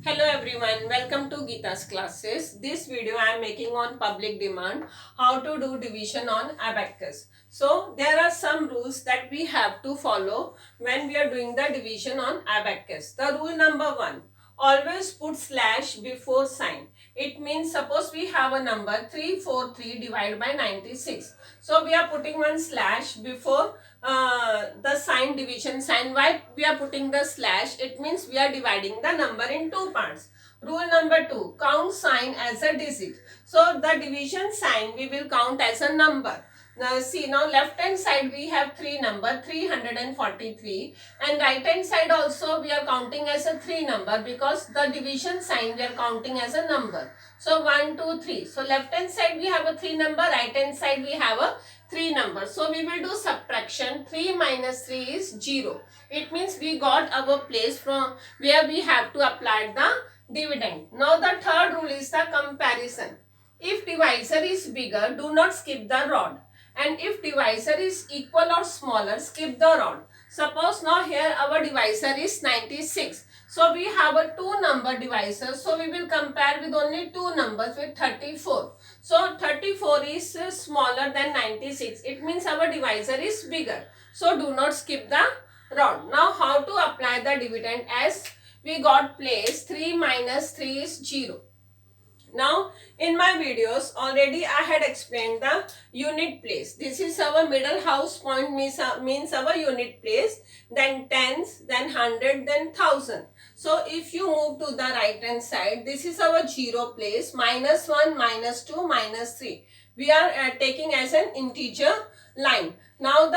Hello everyone, welcome to Geeta's classes. This video I am making on public demand, how to do division on abacus. So there are some rules that we have to follow when we are doing the division on abacus. The rule number 1, always put slash before sign. It means suppose we have a number 343 divided by 96. So we are putting one slash before the sign, division sign. Why we are putting the slash? It means we are dividing the number in two parts. Rule number 2, count sign as a digit. So the division sign we will count as a number. Now see, now left hand side we have three number 343, and right hand side also we are counting as a 3 number because the division sign we are counting as a number. So 1, 2, 3. So left hand side we have a 3 number, right hand side we have a 3 numbers. So we will do subtraction. 3 minus 3 is 0. It means we got our place from where we have to apply the dividend. Now the third rule is the comparison. If divisor is bigger, do not skip the rod. And if divisor is equal or smaller, skip the rod. Suppose now here our divisor is 96. So we have a 2 number divisor. So we will compare with only 2 numbers with 34. So 34 is smaller than 96. It means our divisor is bigger. So do not skip the rod. Now how to apply the dividend? As we got place, 3 minus 3 is 0. Now in my videos already I had explained the unit place. This is our middle house point, means our unit place, then tens, then hundred, then thousand. So if you move to the right hand side, this is our zero place, minus 1, minus 2, minus 3. We are taking as an integer line. Now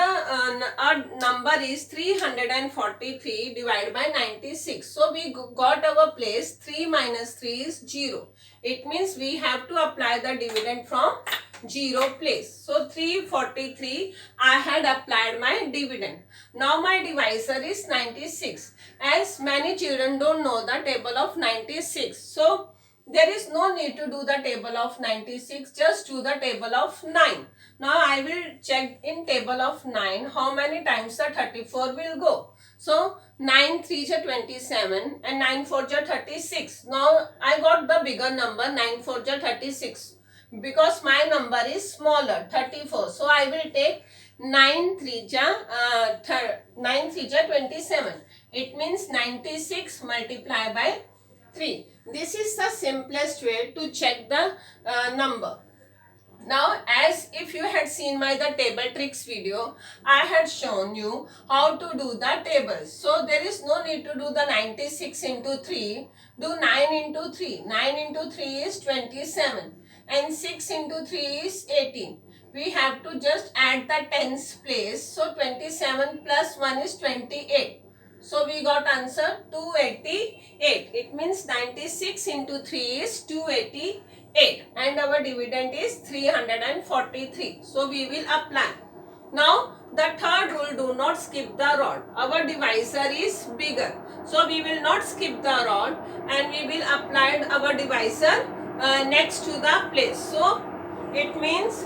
our number is 343 divided by 96. So we got our place, 3 minus 3 is 0. It means we have to apply the dividend from 0 place. So 343 I had applied my dividend. Now my divisor is 96. As many children don't know the table of 96. So there is no need to do the table of 96. Just do the table of 9. Now I will check in table of 9 how many times the 34 will go. So 9 3 are 27 and 9 4 are 36. Now I got the bigger number, 9 4 are 36, because my number is smaller, 34. So I will take 9 3 are 27. It means 96 multiplied by 3. This is the simplest way to check the number. Now, as if you had seen my the table tricks video, I had shown you how to do the tables. So there is no need to do the 96 into 3. Do 9 into 3. 9 into 3 is 27 and 6 into 3 is 18. We have to just add the tens place. So 27 plus 1 is 28. So we got answer 288. It means 96 into 3 is 288 and our dividend is 343. So we will apply. Now the third rule, do not skip the rod. Our divisor is bigger. So we will not skip the rod and we will apply our divisor next to the place. So it means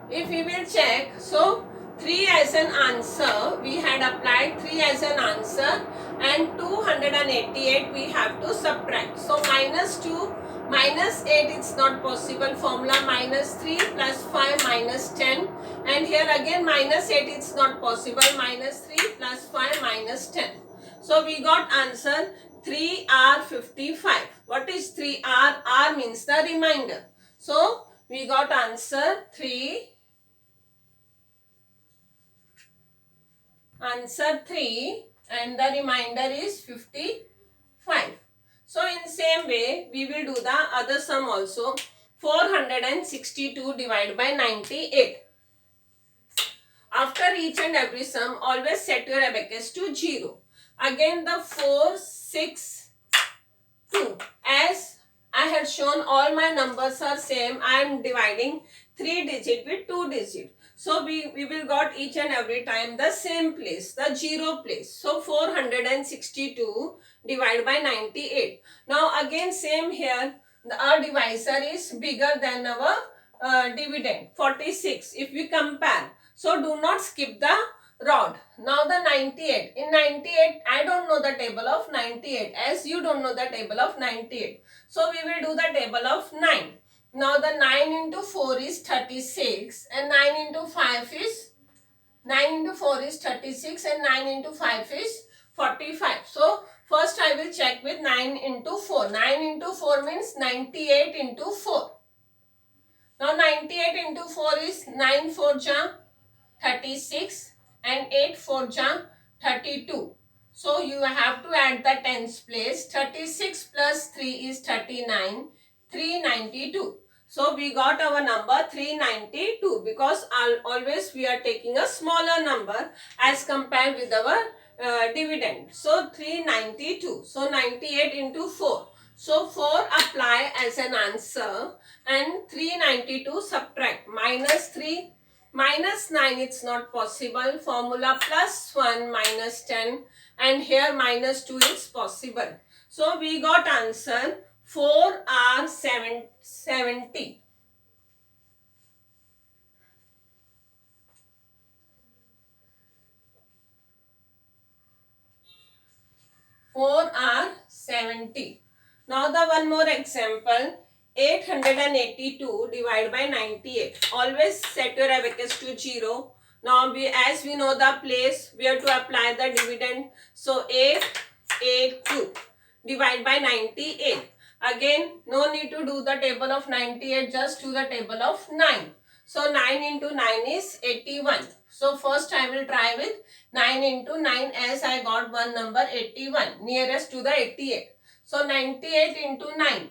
if we will check, so 3 as an answer, we had applied 3 as an answer and 288 we have to subtract. So minus 2, minus 8 it's not possible, formula minus 3 plus 5 minus 10, and here again minus 8 it's not possible, minus 3 plus 5 minus 10. So we got answer 3R55. What is 3R? R means the remainder. So we got answer 3. Answer 3 and the remainder is 55. So in same way we will do the other sum also. 462 divided by 98. After each and every sum, always set your abacus to 0. Again the 4, 6, 2. As I had shown all my numbers are same, I am dividing 3 digit with 2 digit. So we will got each and every time the same place, the 0 place. So 462 divided by 98. Now again same here, our divisor is bigger than our dividend, 46 if we compare. So do not skip the rod. Now the 98. In 98, I don't know the table of 98 as you don't know the table of 98. So we will do the table of 9. Now the 9 into 4 is 36 and 9 into 5 is 9 into 4 is 36 and 9 into 5 is 45. So first I will check with 9 into 4. 9 into 4 means 98 into 4. Now 98 into 4 is 9 4 ja 36 and 8 4 ja 32. So you have to add the tens place. 36 plus 3 is 39, 392. So we got our number 392 because always we are taking a smaller number as compared with our dividend. So 392. So 98 into 4. So 4 apply as an answer and 392 subtract. Minus 3 minus 9 it's not possible. Formula plus 1 minus 10 and here minus 2 is possible. So we got answer 4R70. 4R70. Now the one more example. 882 divided by 98. Always set your abacus to 0. Now as we know the place, we have to apply the dividend. So 882 divided by 98. Again, no need to do the table of 98, just do the table of 9. So 9 into 9 is 81. So first I will try with 9 into 9 as I got one number 81 nearest to the 88. So 98 into 9.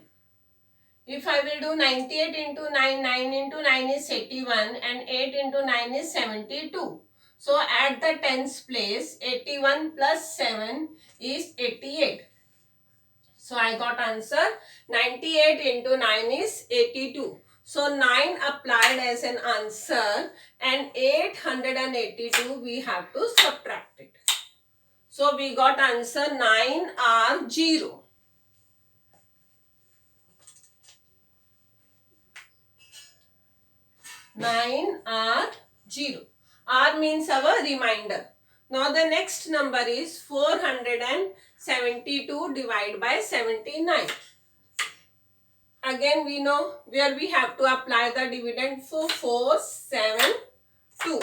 If I will do 98 into 9, 9 into 9 is 81 and 8 into 9 is 72. So at the tens place, 81 plus 7 is 88. So I got answer 98 into 9 is 82. So 9 applied as an answer and 882 we have to subtract it. So we got answer 9R0. 9R0. R means our reminder. Now the next number is 472 divided by 79. Again we know where we have to apply the dividend. So 472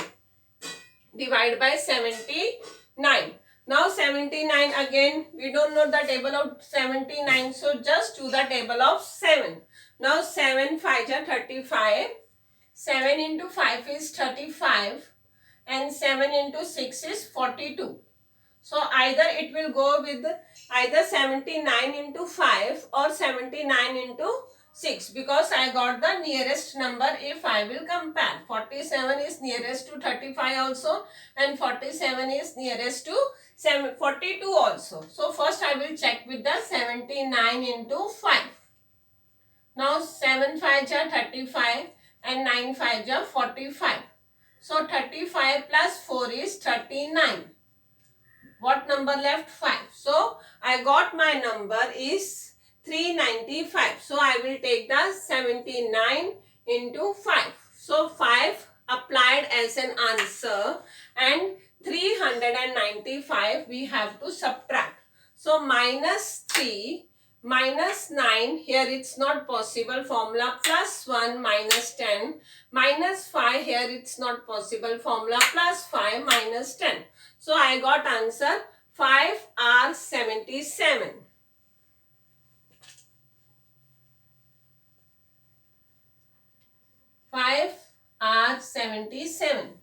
divided by 79. Now 79 again we don't know the table of 79. So just do the table of 7. Now 7 5 are 35. 7 into 5 is 35 and 7 into 6 is 42. So either it will go with either 79 into 5 or 79 into 6 because I got the nearest number if I will compare. 47 is nearest to 35 also and 47 is nearest to 42 also. So first I will check with the 79 into 5. Now 7 5 are 35. And 9 5 are 45. So 35 plus 4 is 39. What number left? 5. So I got my number is 395. So I will take the 79 into 5. So 5 applied as an answer and 395 we have to subtract. So minus 3 minus 9, here it's not possible. Formula plus 1 minus 10. Minus 5, here it's not possible. Formula plus 5 minus 10. So I got answer 5R77. 5R77.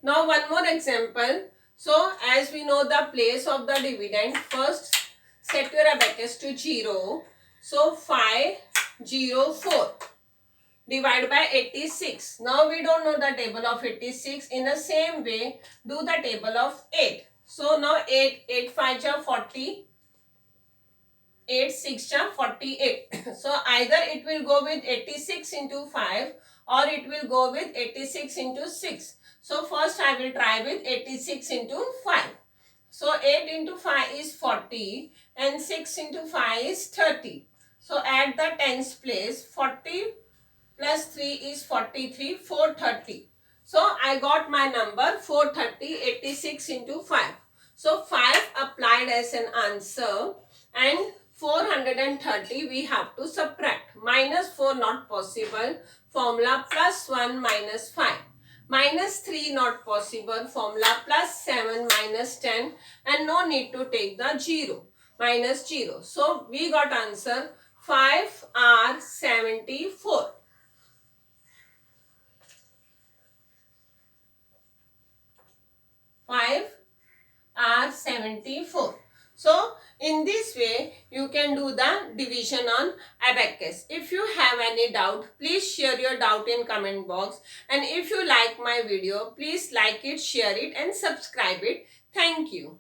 Now one more example. So as we know the place of the dividend, first set your abacus to 0. So 504 divided by 86. Now we don't know the table of 86. In the same way, do the table of 8. So now 8 5 are 40. 8 6 are 48. So either it will go with 86 into 5 or it will go with 86 into 6. So first I will try with 86 into 5. So 8 into 5 is 40 and 6 into 5 is 30. So at the tens place, 40 plus 3 is 43, 430. So I got my number 430, 86 into 5. So 5 applied as an answer and 430 we have to subtract. Minus 4 not possible. Formula plus 1 minus 5. Minus 3 not possible. Formula plus 7 minus 10 and no need to take the 0. Minus 0. So we got answer 5R74. 5R74. So in this way you can do the division on abacus. If you have any doubt, please share your doubt in comment box, and if you like my video, please like it, share it and subscribe it. Thank you.